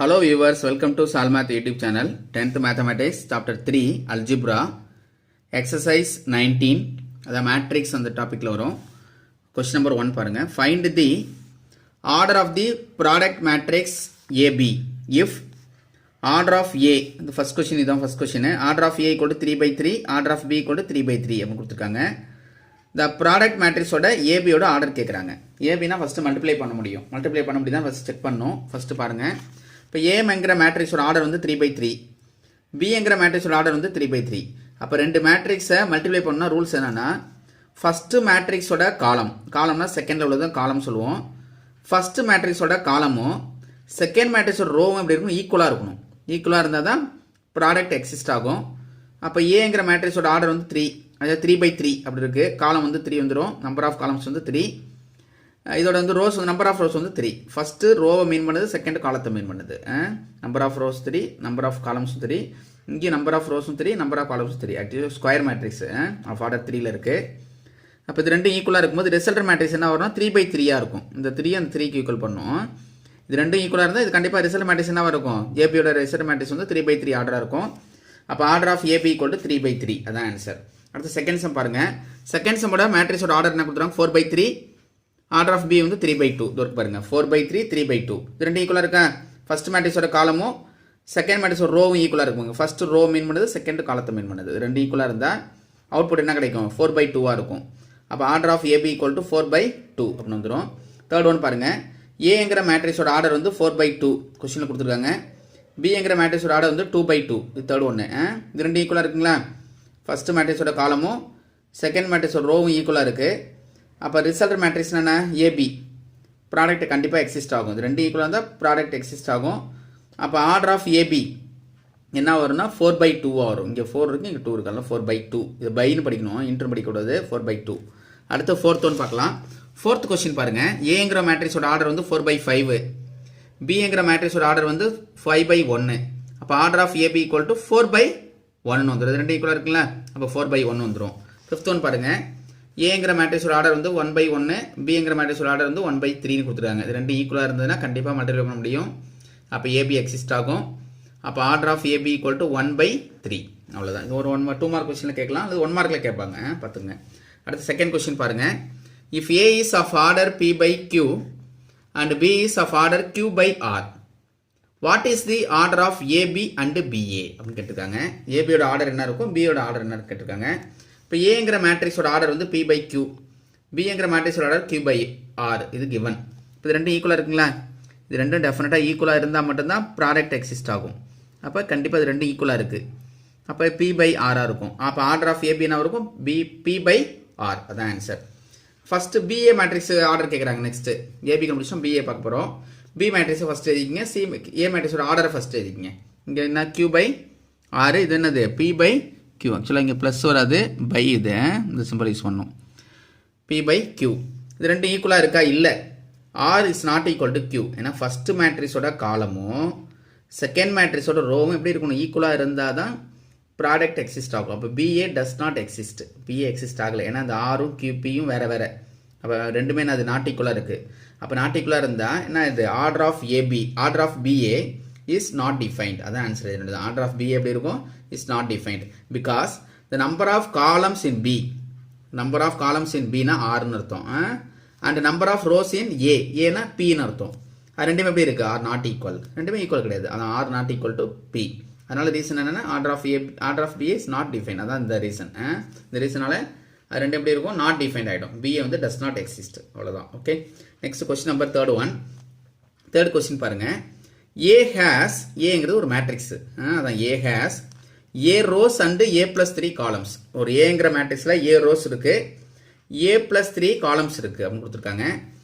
Hello viewers, welcome to Salmath YouTube channel. 10th Mathematics, Chapter 3, Algebra, Exercise 19, the matrix on the topic. Question number 1 பாருங்க. Find the order of the product matrix AB if order of A, the first question is the first question, order of A equal to 3 by 3, order of B equal to 3 by 3 அப்படி கொடுத்துருக்காங்க. The product matrix ஓட AB ஓட order கேட்குறாங்க. AB னா first multiply பண்ண முடியும். Multiply பண்ண முடியுதான் first check பண்ணணும். ஃபர்ஸ்ட் பாருங்க. இப்போ ஏங்கிற மேட்ரிக்ஸோட ஆர்டர் வந்து 3/3, பிங்கிற மேட்ரிக்ஸோட ஆர்டர் வந்து 3/3. அப்போ ரெண்டு மேட்ரிக்ஸை மல்டிப்ளை பண்ணால் ரூல்ஸ் என்னன்னா, ஃபர்ஸ்ட் மேட்ரிக்ஸோட காலம்னா செகண்ட் லெவலில் தான் காலம் சொல்லுவோம். ஃபர்ஸ்ட் மேட்ரிக்ஸோட காலமும் செகண்ட் மேட்ரிக்ஸோட ரோவும் எப்படி இருக்கணும், ஈக்குவலாக இருக்கணும். ஈக்குவலாக இருந்தால் தான் ப்ராடக்ட் எக்ஸிஸ்ட் ஆகும். அப்போ ஏங்கிற மேட்ரிக்ஸோட ஆர்டர் வந்து 3, அதாவது 3/3 அப்படி இருக்குது. காலம் வந்து 3 வந்துடும், நம்பர் ஆஃப் காலம்ஸ் வந்து 3. இதோட வந்து ரோஸ் நம்பர் ஆஃப் ரோஸ் வந்து 3. ஃபர்ஸ்ட் ரோவை மீன் பண்ணுது, செகண்ட் காலத்தை மீன் பண்ணுது. Number of rows 3, number of columns 3. இங்கே நம்பர் ஆஃப் ரோஸும் 3, நம்பர் ஆஃப் காலம்ஸும் 3. Actually square matrix of order 3ல இருக்கு. அப்போ இது ரெண்டும் ஈக்குவலாக இருக்கும்போது ரிசல்ட் மேட்ரிக்ஸ் என்ன வரும்னா 3/3 இருக்கும். இந்த 3 அந்த 3க்கு ஈக்குவல் பண்ணும். இது ரெண்டும் ஈக்குவலாக இருந்தால் இது கண்டிப்பாக ரிசல்ட் மேட்ரிக்ஸ் என்ன இருக்கும், ஏபியோட ரிசல்ட் மேட்ரிக்ஸ் வந்து 3/3 ஆர்டராக இருக்கும். அப்போ order of AB equal to 3/3, அதான் ஆன்சர். அடுத்து செகண்ட் சம் பாருங்க. செகண்ட் சம்மோட மேட்ரிக்ஸோட ஆர்டர் என்ன கொடுத்துறாங்க, 4/3. ஆர்டர் ஆஃப் பி வந்து 3/2. இதற்கு பாருங்க 4/3, 3/2. இது ரெண்டு ஈக்குவலாக இருக்கா. ஃபர்ஸ்ட் மேட்ரிக்ஸோட காலமும் செகண்ட் மேட்ரிக்ஸோட ரோவும் ஈக்குவலாக இருக்குங்க. ஃபர்ஸ்ட் ரோ மீன் பண்ணுது, செகண்ட் காலத்தை மீன் பண்ணுது. ரெண்டு ஈக்குவலாக இருந்தால் அவுட்புட் என்ன கிடைக்கும், 4/2 இருக்கும். அப்போ order of AB equal to 4/2 அப்படின்னு வந்துடும். தேர்ட் ஒன் பாருங்க. ஏங்கிற மேட்ரிக்ஸோட ஆர்டர் வந்து 4/2 கொஸ்டினில் கொடுத்துருக்காங்க. பிங்கிற மேட்ரிக்ஸோட ஆர்டர் வந்து 2/2. இது தேர்ட் ஒன்று. இது ரெண்டு ஈக்குவலாக இருக்குங்களா. ஃபர்ஸ்ட் மேட்ரிக்ஸோட காலமும் செகண்ட் மேட்ரிக்ஸோட ரோவும் ஈக்குவலாக இருக்குது. அப்போ ரிசல்ட் மேட்ரிக்ஸ் என்ன, ஏபி ப்ராடக்ட் கண்டிப்பாக எக்ஸிஸ்ட் ஆகும். இது ரெண்டு ஈக்குவலாக இருந்தால் ப்ராடக்ட் எக்ஸிஸ்ட் ஆகும். அப்போ ஆர்டர் ஆஃப் ஏபி என்ன வரும்னா 4/2 வரும். இங்கே 4 இருக்குது, இங்கே 2 இருக்கு, அதெல்லாம் 4/2. இது பைன்னு படிக்கணும், இன்டர் படிக்கக்கூடாது. 4/2. அடுத்து ஃபோர்த் ஒன் பார்க்கலாம். ஃபோர்த் கொஸ்டின் பாருங்க. ஏங்கிற மேட்ரிக்ஸோட ஆர்டர் வந்து 4/5, பிங்கிற மேட்ரிக்ஸோட ஆர்டர் வந்து 5/1. அப்போ order of AB equal to 4/1 வந்துடும். இது ரெண்டு ஈக்குவலாக இருக்குல்ல, அப்போ 4/1 வந்துடும். ஃபிஃப்த் ஒன் பாருங்க. ஏங்கிற மேட்ரிக்ஸோட ஆர்டர் வந்து 1/1, பிங்கிற மேட்ரிக்ஸோட ஆர்டர் வந்து 1/3 கொடுத்துருக்காங்க. இது ரெண்டு ஈக்குவலாக இருந்ததுன்னா கண்டிப்பாக மல்டிப்ளை பண்ண முடியும். அப்போ ஏபி எக்ஸிஸ்ட் ஆகும். அப்போ order of AB equal to 1/3. அவ்வளோதான். இது ஒரு 2 மார்க் கொஸ்டினில் கேட்கலாம், அது 1 மார்க்கில் கேட்பாங்க, பார்த்துங்க. அடுத்து செகண்ட் கொஸ்டின் பாருங்க. If A is of order P/Q and B is of order Q/R, what is the order of AB and BA அப்படின்னு கேட்டிருக்காங்க. ஏபியோட ஆர்டர் என்ன இருக்கும், பியோட ஆர்டர் என்ன கேட்டிருக்காங்க. இப்போ ஏங்கிற மேட்ரிக்ஸோட ஆர்டர் வந்து P/Q, பிங்கிற மேட்ரிக்ஸோட ஆர்டர் Q/R. இது கிவன். இப்போ இது ரெண்டும் ஈக்குவலாக இருக்குங்களா. இது ரெண்டும் டெஃபினட்டாக ஈக்குவலாக இருந்தால் மட்டும்தான் ப்ராடக்ட் எக்ஸிஸ்ட் ஆகும். அப்போ கண்டிப்பாக இது ரெண்டும் ஈக்குவலாக இருக்குது. அப்போ P/R இருக்கும். அப்போ ஆர்டர் ஆஃப் ஏபி என்ன இருக்கும், P/R, அதான் answer. First BA matrix order கேட்குறாங்க. நெக்ஸ்ட் ஏபி கண்டுபிடிச்சோம், பிஏ பார்க்க போகிறோம். பி மேட்ரிக்ஸை ஃபர்ஸ்ட் எழுதிக்கிங்க, ஏ மேட்ரிக்ஸோட ஆர்டரை ஃபர்ஸ்ட் எழுதிக்கிங்க. இங்கே என்ன Q/R, இது என்னது P/Q. ஆக்சுவலாக இங்கே ப்ளஸ் வராது, பை இது இந்த சிம்பிள் யூஸ் பண்ணும். P/Q இது ரெண்டும் ஈக்குவலாக இருக்கா, இல்லை. R is not equal to Q. ஏன்னா ஃபர்ஸ்ட் மேட்ரிக்ஸோட காலமும் செகண்ட் மேட்ரிக்ஸோட ரோவும் எப்படி இருக்கணும், ஈக்குவலாக இருந்தால் தான் ப்ராடக்ட் எக்ஸிஸ்ட் ஆகும். அப்போ BA does not exist, BA exist ஆகலை. ஏன்னா அந்த ஆரும் கியூபியும் வேறு வேறு. அப்போ ரெண்டுமே அது நாட் ஈக்குவலாக இருக்குது. அப்போ நாட் ஈக்குவலாக இருந்தால் என்ன, இது order of AB, order of BA is not defined, அதான் ஆன்சர். என்னது ஆர்டர் ஆஃப் பிஏ எப்படி இருக்கும், is not defined because the number of columns in B, number of columns in பினா ஆர்னு அர்த்தம், and number of rows in A, ஏனா பின்னு அர்த்தம். அது ரெண்டுமே எப்படி இருக்குது, ஆர் நாட் ஈக்குவல். ரெண்டுமே ஈக்குவல் கிடையாது, அதான் are not equal to B. அதனால ரீசன் என்னன்னா order of A, order of BA is not define, அதான் இந்த ரீசன். இந்த ரீசனால அது ரெண்டு எப்படி இருக்கும், நாட் டிஃபைன்ட் ஆகிடும். பிஏ வந்து டஸ் நாட் எக்ஸிஸ்ட், அவ்வளோதான். Okay, next question number third one. Third question பாருங்க. ஏ ஹேஸ், ஏங்கிறது ஒரு மேட்ரிக்ஸ், அதான் ஏ has a rose and A+3 columns. ஒரு ஏங்கிற மேட்ரிக்ஸில் ஏ ரோஸ் இருக்கு, A+3 காலம்ஸ் இருக்கு அப்படின்னு கொடுத்துருக்காங்க.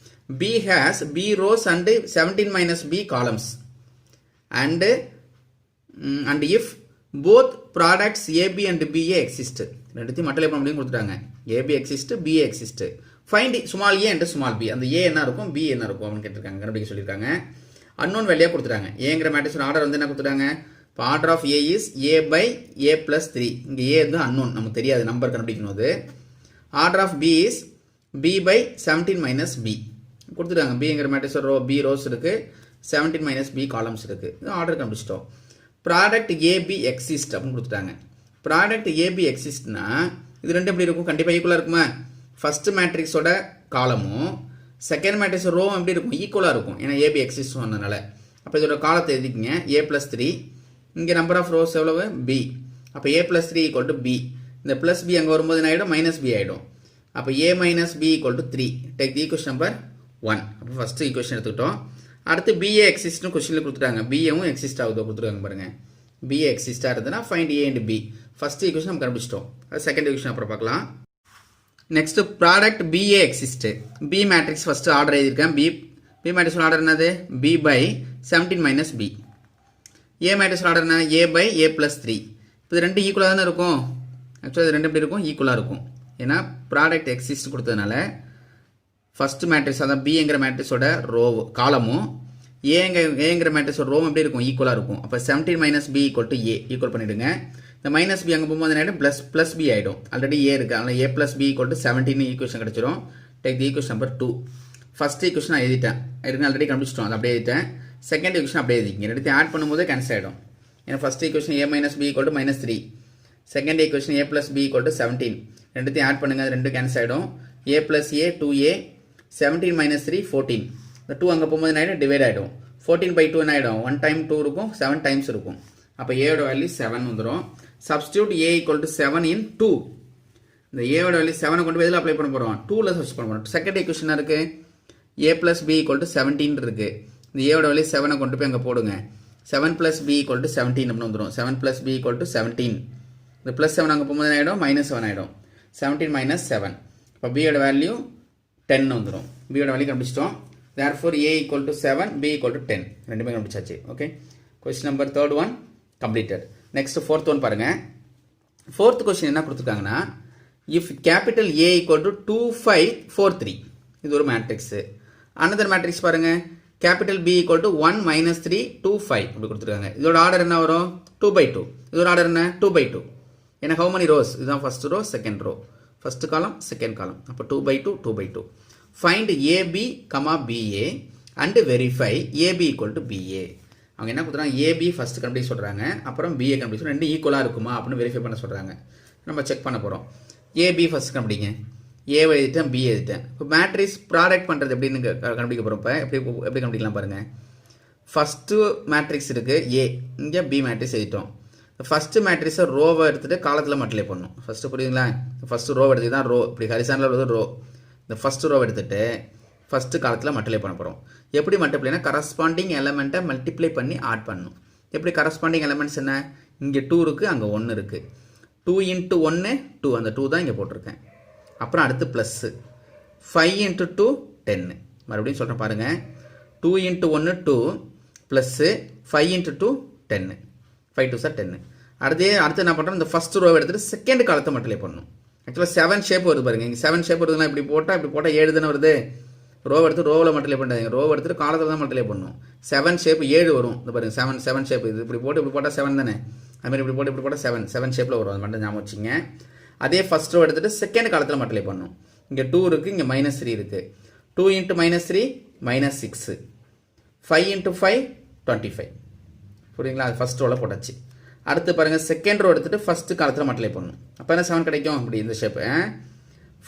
B has B rows and 17 - B columns and if both products AB and BA exist. ரெண்டுத்தையும் மல்டிப்ளை பண்ண முடியும் கொடுத்துட்டாங்க. AB exist, BA exist. Find small A and small B. அந்த ஏ என்ன இருக்கும், பி என்ன இருக்கும் அப்படின்னு கேட்டிருக்காங்க, கண்டுபிடிக்க சொல்லியிருக்காங்க. அன்னோன் வேலையாக கொடுத்துட்டாங்க. ஏங்கிற மேட்ரிக்ஸோட ஆர்டர் வந்து என்ன கொடுத்துட்டாங்க, இப்போ order of A is A/A+3. இங்கே ஏ வந்து அன்னோன், நமக்கு தெரியாது, நம்பர் கண்டுபிடிக்கணும். அது order of B is B/17 - B கொடுத்துட்டாங்க. பிங்கிற மேட்ரிக்ஸோட பி ரோஸ் இருக்குது, 17 மைனஸ் பி காலம்ஸ் இருக்குது. இது ஆர்டர் கண்டுபிடிச்சிட்டோம். ப்ராடக்ட் ஏபி எக்ஸிஸ்ட் அப்படின்னு கொடுத்துட்டாங்க. ப்ராடக்ட் ஏபி எக்ஸிஸ்ட்னா இது ரெண்டு எப்படி இருக்கும்? கண்டிப்பாக ஈக்குவலாக இருக்குமா? ஃபஸ்ட்டு மேட்ரிக்ஸோட காலமும் செகண்ட் மேட்ரிக்ஸ் ரோ எப்படி இருக்கும்? ஈக்குவலாக இருக்கும். ஏன்னா ஏபி எக்ஸிஸ்ட் சொன்னதுனால. அப்போ இதோட காலத்தை எழுதிக்கிங்க. A+3 இங்கே நம்பர் ஆஃப் ரோஸ் எவ்வளவு? பி. அப்போ A+3 ஈக்குவல் டு பி. இந்த ப்ளஸ் பி அங்கே வரும்போது என்ன ஆகிடும்? மைனஸ் பி ஆகிடும். அப்போ A minus B equal to 3. Take the equation number 1. அப்போ ஃபஸ்ட்டு ஈக்குவேஷன் எடுத்துக்கிட்டோம். அடுத்து BA எக்ஸிஸ்ட்னு கொஸ்டினில் கொடுத்துட்டாங்க. பிஏவும் எக்ஸிஸ்ட் ஆகுதோ கொடுத்துருக்காங்க பாருங்கள். BA எக்ஸிஸ்டாக இருந்ததுன்னா find A and B. First equation நம்ம கண்டுபிடிச்சிட்டோம். அது செகண்ட் ஈக்குவேஷன் அப்புறம் பார்க்கலாம். Next product BA exist. B matrix first order எழுதியிருக்கேன். பி மேட்ரிக்ஸ் ஆர்டர் என்னது? B by 17 minus B. A matrix order என்ன? A by A+3. இப்போ இது ரெண்டு ஈக்குவலாக தானே இருக்கும். ஆக்சுவலாக இது ரெண்டு எப்படி இருக்கும்? ஈக்குவலாக இருக்கும். ஏன்னா ப்ராடக்ட் எக்ஸிஸ்ட் கொடுத்ததுனால ஃபஸ்ட்டு மேட்ரிக்ஸ் அதான் பிங்கிற மேட்ரிக்ஸோட ரோ காலமும் ஏங்கிற மேட்ரிக்ஸோட ரோவும் எப்படி இருக்கும்? ஈக்குவலாக இருக்கும். அப்போ 17 minus B equal to A equal பண்ணிவிடுங்க. இந்த மைனஸ் பி அங்கே போகும்போது என்ன ஆகிடும்? ப்ளஸ் பி ஆகிடும். ஆல்ரெடி ஏ இருக்குது. அதனால் A+B ஈக்குவல் டு 17 ஈக்குவேஷன் கிடச்சிரும். Take the equation number 2. First equation நான் எழுதிட்டேன். இருக்கு ஆல்ரெடி கண்டுபிடிச்சிட்டோம். அதை அப்படியே எழுதிட்டேன். செகண்ட் ஈக்குவேஷன் அப்படியே எழுதிங்க. ரெண்டுத்தையும் ஆட் பண்ணும்போது கேன்சல் ஆகிடும். ஏன்னா first equation A minus B equal to -3. Second equation A+B equal to 17. ரெண்டுத்தையும் ஆட் பண்ணுங்கள். அது ரெண்டு கேன்சல் ஆகிடும். A plus A 2A 17 minus 3 14. இந்த 2 அங்கே போகும்போது என்ன ஆகிடும்? டிவைட் ஆகிடும். 14 by 2 என்ன ஆகிடும்? 1 time 2 இருக்கும். 7 times இருக்கும். அப்போ ஏயோட வேல்யூ 7 வந்துடும். Substitute A equal to 7 in 2. இந்த ஏயோட வேல்யூ 7 கொண்டு போய் இதில் அப்ளை பண்ண போகிறோம். 2ல் சப்ஸ்ட் பண்ண போகிறோம். செகண்ட் ஈக்குவேஷன் இருக்குது A+B ஈக்குவல் டு 17 இருக்குது. இந்த ஏயோட வேல்யூ 7 கொண்டு போய் அங்கே போடுங்க. 7 plus B ஈக்குவல் டு 17 அப்படின்னு வந்துடும். 7 plus B ஈக்குவல் டு 17. இந்த ப்ளஸ் 7 அங்கே போகும்போது என்ன ஆகிடும்? -7 ஆகிடும். 17 minus 7. இப்போ பியோட வேல்யூ 10 வந்துடும். பியோட வேல்யூ கண்டுபிடிச்சிட்டோம். therefore A equal to 7, B equal to 10. ரெண்டுமே கண்டுபிடிச்சாச்சு. Okay, question number third one completed. Next fourth one பாருங்க. ஃபோர்த் கொஸ்டின் என்ன கொடுத்துருக்காங்கன்னா, if capital A equal to 2 5 4 3. இது ஒரு மேட்ரிக்ஸ். அனதர் மேட்ரிக்ஸ் பாருங்க, capital B equal to 1 minus 3 2 5 அப்படி கொடுத்துருக்காங்க. இதோட ஆர்டர் என்ன வரும்? 2 by 2. இதோட ஆர்டர் என்ன? 2 by 2. ஏன்னா ஹவு many rows? இதுதான் first row, second row. First column, second column. அப்போ 2 by 2 2 by 2. Find AB, BA and verify AB equal to BA. அவங்க என்ன கொடுத்துறாங்க? AB ஃபர்ஸ்ட் கண்டுபிடிக்க சொல்கிறாங்க, அப்புறம் BA கண்டுபிடிச்சு ரெண்டு ஈக்குவலாக இருக்குமா அப்படின்னு வெரிஃபை பண்ண சொல்கிறாங்க. நம்ம செக் பண்ண போகிறோம். AB ஃபர்ஸ்ட் கண்டுபிடிங்க. A எழுதிட்டேன், B எழுதிட்டேன். இப்போ மேட்ரிக்ஸ் ப்ராடக்ட் பண்ணுறது எப்படின்னு கண்டுபிடிக்க போகிறோம். இப்போ எப்படி கண்டுபிடிக்கலாம் பாருங்கள். ஃபஸ்ட்டு மேட்ரிக்ஸ் இருக்குது A, இங்கே B மேட்ரிக்ஸ் எழுதிட்டோம். ஃபஸ்ட்டு மேட்ரிக்ஸை ரோவை எடுத்துகிட்டு காலத்தில் மல்டிப்ளை பண்ணணும். ஃபஸ்ட்டு புரியுதுங்களா? ஃபஸ்ட்டு ரோவை எடுத்து தான் ரோ, இப்படி ஹரிசானில் உள்ளது ரோ. இந்த ஃபஸ்ட்டு ரோவை எடுத்துகிட்டு ஃபஸ்ட்டு காலத்தில் மல்டிப்ளை பண்ண போகிறோம். எப்படி மல்டிப்ளைனா கரஸ்பாண்டிங் எலமெண்ட்டை மல்டிப்ளை பண்ணி ஆட் பண்ணணும். எப்படி கரஸ்பாண்டிங் எலமெண்ட்ஸ் என்ன? இங்கே 2 இருக்குது, அங்கே 1 இருக்குது. 2 into 1 2, அந்த 2 தான் இங்கே போட்டிருக்கேன். அப்புறம் அடுத்து ப்ளஸ்ஸு 5 into 2 10. மறுபடியும் சொல்கிறேன் பாருங்கள். 2 into 1 2 ப்ளஸ்ஸு 5 into 2 10. 5 2 10. அடுத்து என்ன பண்ணுறோம்? இந்த ஃபஸ்ட் ரோவை எடுத்துகிட்டு செகண்ட் காலத்தை மல்டிப்ளை பண்ணணும். ஆக்சுவலாக 7 ஷேப் வருது பாருங்க. இங்கே 7 ஷேப் வருதுன்னா இப்படி போட்டால் 7 தானே வருது. ரோவை எடுத்து ரோவில் மல்டிப்ளை பண்ணாதீங்க. ரோவை எடுத்துட்டு காலத்தில் தான் மல்டிப்ளை பண்ணணும். 7 ஷேப் 7 வரும். இந்த பாருங்க 7 ஷேப். இது இப்படி போட்டால் 7 தானே. அதுமாதிரி இப்படி போட்டால் 7 ஷேப்பில் வரும். அது மட்டும் ஞாபகம் வச்சுங்க. அதே ஃபஸ்ட் ரோ எடுத்துகிட்டு செகண்ட் காலத்தில் மல்டிப்ளை பண்ணணும். இங்கே 2 இருக்குது, இங்கே -3 இருக்குது. 2 into -3 -6. 5 into 5 25. புரியுங்களா? அது ஃபஸ்ட் ரோவில் போட்டாச்சு. அடுத்து பாருங்கள், செகண்ட் ரோ எடுத்துகிட்டு ஃபஸ்ட்டு காலத்தில் மல்டிப்ளை பண்ணணும். அப்போ என்ன 7 கிடைக்கும்? அப்படி இந்த shape.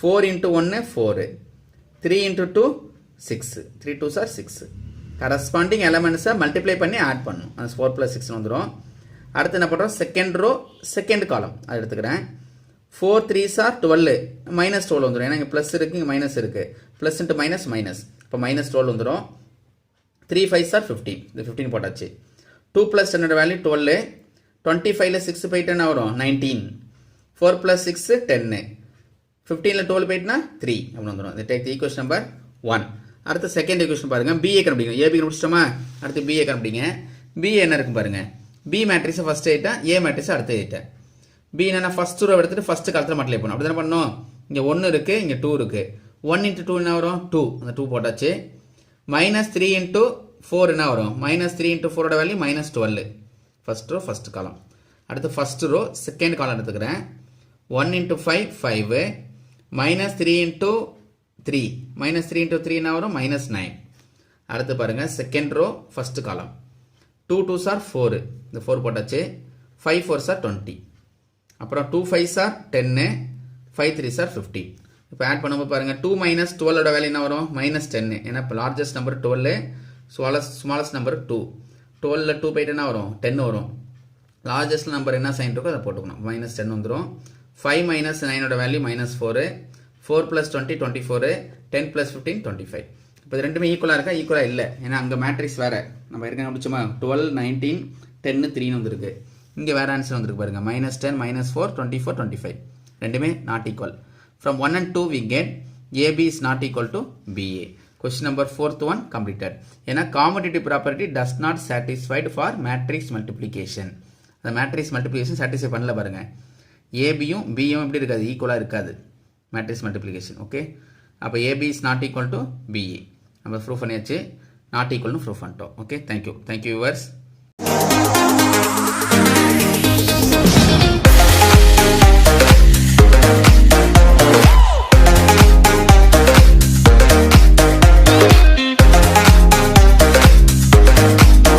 4 into 1 4. 3 into 2 6. 3 2s are 6. Corresponding எலமெண்ட்ஸை multiply பண்ணி ஆட் பண்ணணும். அது 4 + 6 வந்துடும். அடுத்து என்ன பண்ணுறோம்? செகண்ட் ரோ செகண்ட் காலம் அது எடுத்துக்கிறேன். 4 3s are 12. -12 வந்துடும். ஏன்னா இங்கே ப்ளஸ் இருக்குது, இங்கே மைனஸ் இருக்குது. Plus into minus minus. இப்போ -12 வந்துடும். 3 5s are 15. இது 15 போட்டாச்சு. 2 + 10 வேல்யூ 12. 25ல் 6 போயிட்டு என்ன வரும்? 19. 4 + 6 10. 15ல் 12 போயிட்டுனா 3 அப்படின்னு வந்துடும். இது டேக் தி ஈக்குவேஷன் நம்பர் 1. அடுத்து செகண்ட் ஈக்குவேஷன் பாருங்கள். BA கண்டுபிடிங்க. AB கண்டுபிடிச்சிட்டோமா? அடுத்து BA கண்டுபிடிங்க. BA என்ன இருக்கும் பாருங்கள். B மேட்ரிக்ஸை ஃபஸ்ட் எழுதிட்டேன், A மேட்ரிக்ஸை அடுத்து எழுதிட்டேன். B என்னன்னா ஃபஸ்ட் ரோ எடுத்துகிட்டு ஃபஸ்ட்டு காலத்தில் மல்டிப்ளை பண்ணணும். அப்படி தானே பண்ணணும். இங்கே 1 இருக்குது, இங்கே 2 இருக்குது. 1 into 2 என்ன வரும்? 2. அந்த 2 போட்டாச்சு. -3 into 4 என்ன வரும்? -3 into 4ஓட value -12. First row first column. அடுத்து ஃபஸ்ட் ரோ செகண்ட் காலம் எடுத்துக்கிறேன். 1 into 5 5. -3 into 3. -3 into 3 என்ன வரும்? -9. அடுத்து பாருங்க செகண்ட் ரோ ஃபர்ஸ்ட் காலம் 2 2s are 4 இந்த 4 போட்டாச்சு 5 4s are 20 அப்புறம் 2 5s are 10 5 3s are 50 இப்போ ஆட் பண்ணும்போது பாருங்க 2 minus 12 ஓட வேல்யூ என்ன வரும் -10 ஏன்னா இப்போ லார்ஜஸ்ட் நம்பர் 12 ஸ்மாலஸ்ட் நம்பர் 2 12ல 2 போயிட்டு என்ன வரும் 10 வரும் லார்ஜஸ்ட் நம்பர் என்ன சைன் இருக்கோ அதை போட்டுக்கணும் -10 வந்துடும் 5 minus 9 ஓட வேல்யூ -4 4 plus 20 24 10 plus 15 25 இப்போ இது ரெண்டுமே ஈக்குவலாக இருக்கா ஈக்குவலாக இல்லை ஏன்னா அங்கே மேட்ரிக்ஸ் வேறு நம்ம ஏற்கனவே முடிச்சோமா 12 19 10 3 வந்துருக்கு இங்கே வேறு ஆன்சர் வந்துருக்கு பாருங்க -10 -4 24 25 ரெண்டுமே not equal from 1 and 2 we get AB is not equal to BA question number 4th one completed ஏன்னா commutative property does not satisfied for matrix multiplication அந்த மேட்ரிக்ஸ் மல்டிப்ளிகேஷன் சாட்டிஸ்ஃபை பண்ணல பாருங்க ஏபியும் பியும் எப்படி இருக்காது ஈக்குவலாக இருக்காது மேட்ரிக்ஸ் மல்டிப்ளிகேஷன் ஓகே அப்போ AB is not equal to BA நம்ம ப்ரூஃப் பண்ணியாச்சு நாட் ஈக்குவல்னு ப்ரூஃப் பண்ணிட்டோம் ஓகே தேங்க்யூ வியூவர்ஸ்